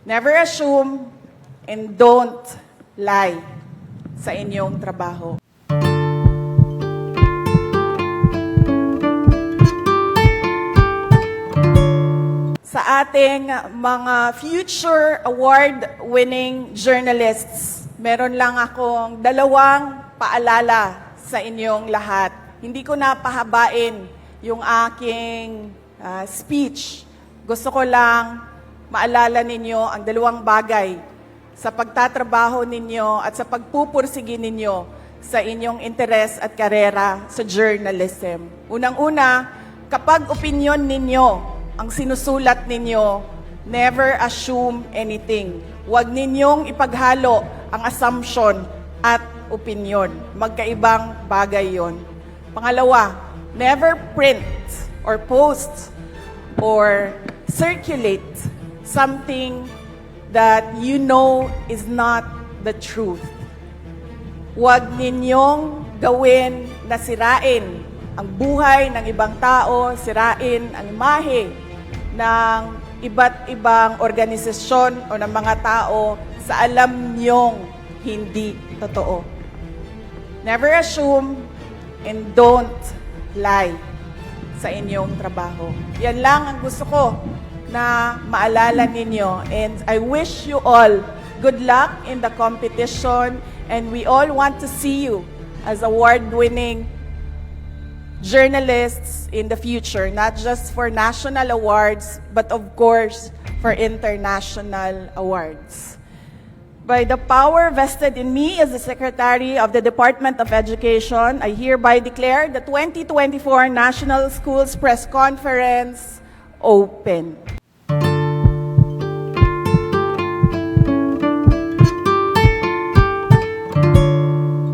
Never assume and don't lie sa inyong trabaho. Sa ating mga future award-winning journalists, meron lang akong dalawang paalala sa inyong lahat. Hindi ko na pahabain yung aking speech. Gusto ko lang maalala ninyo ang dalawang bagay sa pagtatrabaho ninyo at sa pagpupursige ninyo sa inyong interes at karera sa journalism. Unang-una, kapag opinion ninyo ang sinusulat ninyo, never assume anything. Huwag ninyong ipaghalo ang assumption at opinion. Magkaibang bagay yon. Pangalawa, never print or post or circulate something that you know is not the truth. Huwag ninyong gawin na sirain ang buhay ng ibang tao, sirain ang imahe ng iba't ibang organisasyon o ng mga tao sa alam niyong hindi totoo. Never assume and don't lie sa inyong trabaho. Yan lang ang gusto ko na maalala ninyo. And I wish you all good luck in the competition, and we all want to see you as award-winning journalists in the future, not just for national awards, but of course, for international awards. By the power vested in me as the Secretary of the Department of Education, I hereby declare the 2024 National Schools Press Conference open.